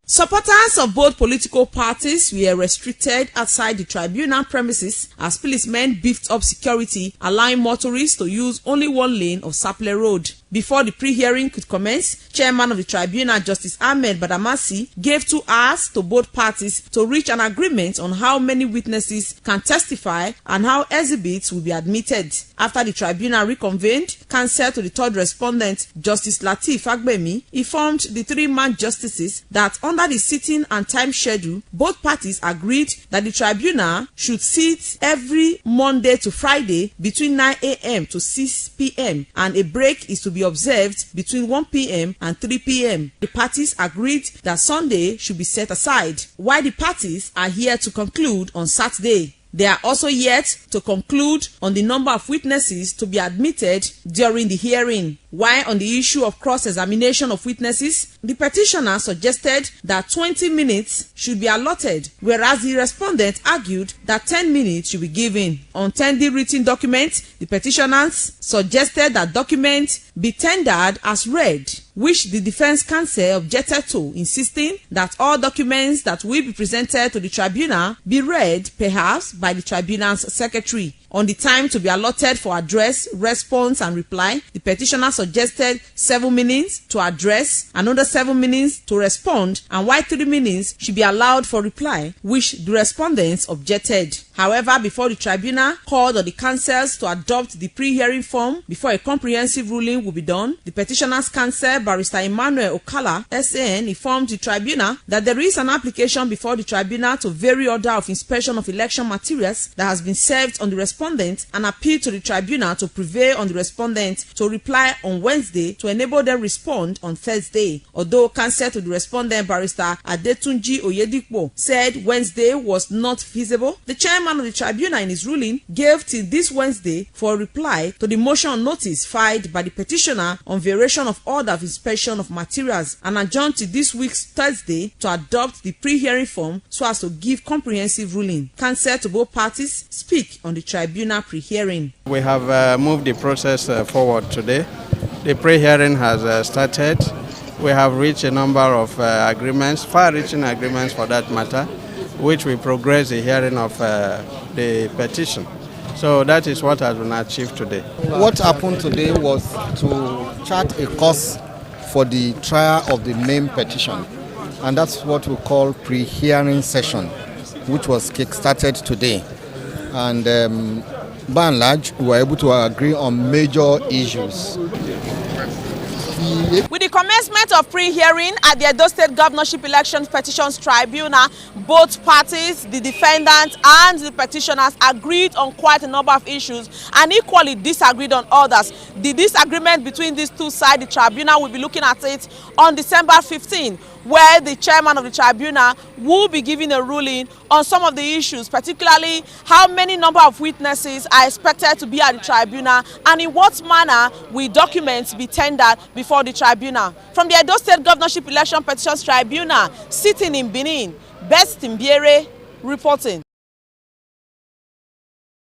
Supporters of both political parties were restricted outside the tribunal premises as policemen beefed up security, allowing motorists to use only one lane of Sapele Road. Before the pre-hearing could commence, Chairman of the Tribunal, Justice Ahmed Badamasi, gave 2 hours to both parties to reach an agreement on how many witnesses can testify and how exhibits will be admitted. After the tribunal reconvened, counsel to the third respondent, Justice Lateef Agbemi, informed the 3-man justices that under the sitting and time schedule, both parties agreed that the tribunal should sit every Monday to Friday between 9 a.m. to 6 p.m. and a break is to be observed between 1 p.m. and 3 p.m. The parties agreed that Sunday should be set aside, while the parties are here to conclude on Saturday. They are also yet to conclude on the number of witnesses to be admitted during the hearing. While on the issue of cross-examination of witnesses, the petitioner suggested that 20 minutes should be allotted, whereas the respondent argued that 10 minutes should be given. On tendered written documents, the petitioners suggested that documents be tendered as read, which the defense counsel objected to, insisting that all documents that will be presented to the tribunal be read, perhaps by the tribunal's secretary. On the time to be allotted for address, response, and reply, the petitioner suggested 7 minutes to address, another 7 minutes to respond, and while 3 minutes should be allowed for reply, which the respondents objected. However, before the tribunal called on the counsels to adopt the pre-hearing form before a comprehensive ruling will be done, the petitioner's counsel, Barrister Emmanuel Okala, SAN, informed the tribunal that there is an application before the tribunal to vary order of inspection of election materials that has been served on the respondent and appeal to the tribunal to prevail on the respondent to reply on Wednesday to enable them respond on Thursday. Although counsel to the respondent, Barrister Adetunji Oyedipo, said Wednesday was not feasible, the chairman of the tribunal in his ruling gave till this Wednesday for a reply to the motion on notice filed by the petitioner on variation of order of inspection of materials and adjourned to this week's Thursday to adopt the pre-hearing form so as to give comprehensive ruling. Counsel to both parties speak on the tribunal pre-hearing. We have moved the process forward today. The pre-hearing has started. We have reached a number of agreements, far-reaching agreements for that matter, which will progress the hearing of the petition. So that is what has been achieved today. What happened today was to chart a course for the trial of the main petition, and that's what we call pre-hearing session, which was kick-started today. And by and large, we were able to agree on major issues. With the commencement of pre-hearing at the Edo State Governorship Elections Petitions Tribunal, both parties, the defendants and the petitioners, agreed on quite a number of issues and equally disagreed on others. The disagreement between these two sides, the tribunal will be looking at it on December 15, where the chairman of the tribunal will be giving a ruling on some of the issues, particularly how many number of witnesses are expected to be at the tribunal and in what manner will documents be tendered before the tribunal. From the Edo State Governorship Election Petitions Tribunal, sitting in Benin, Best Mbiere reporting.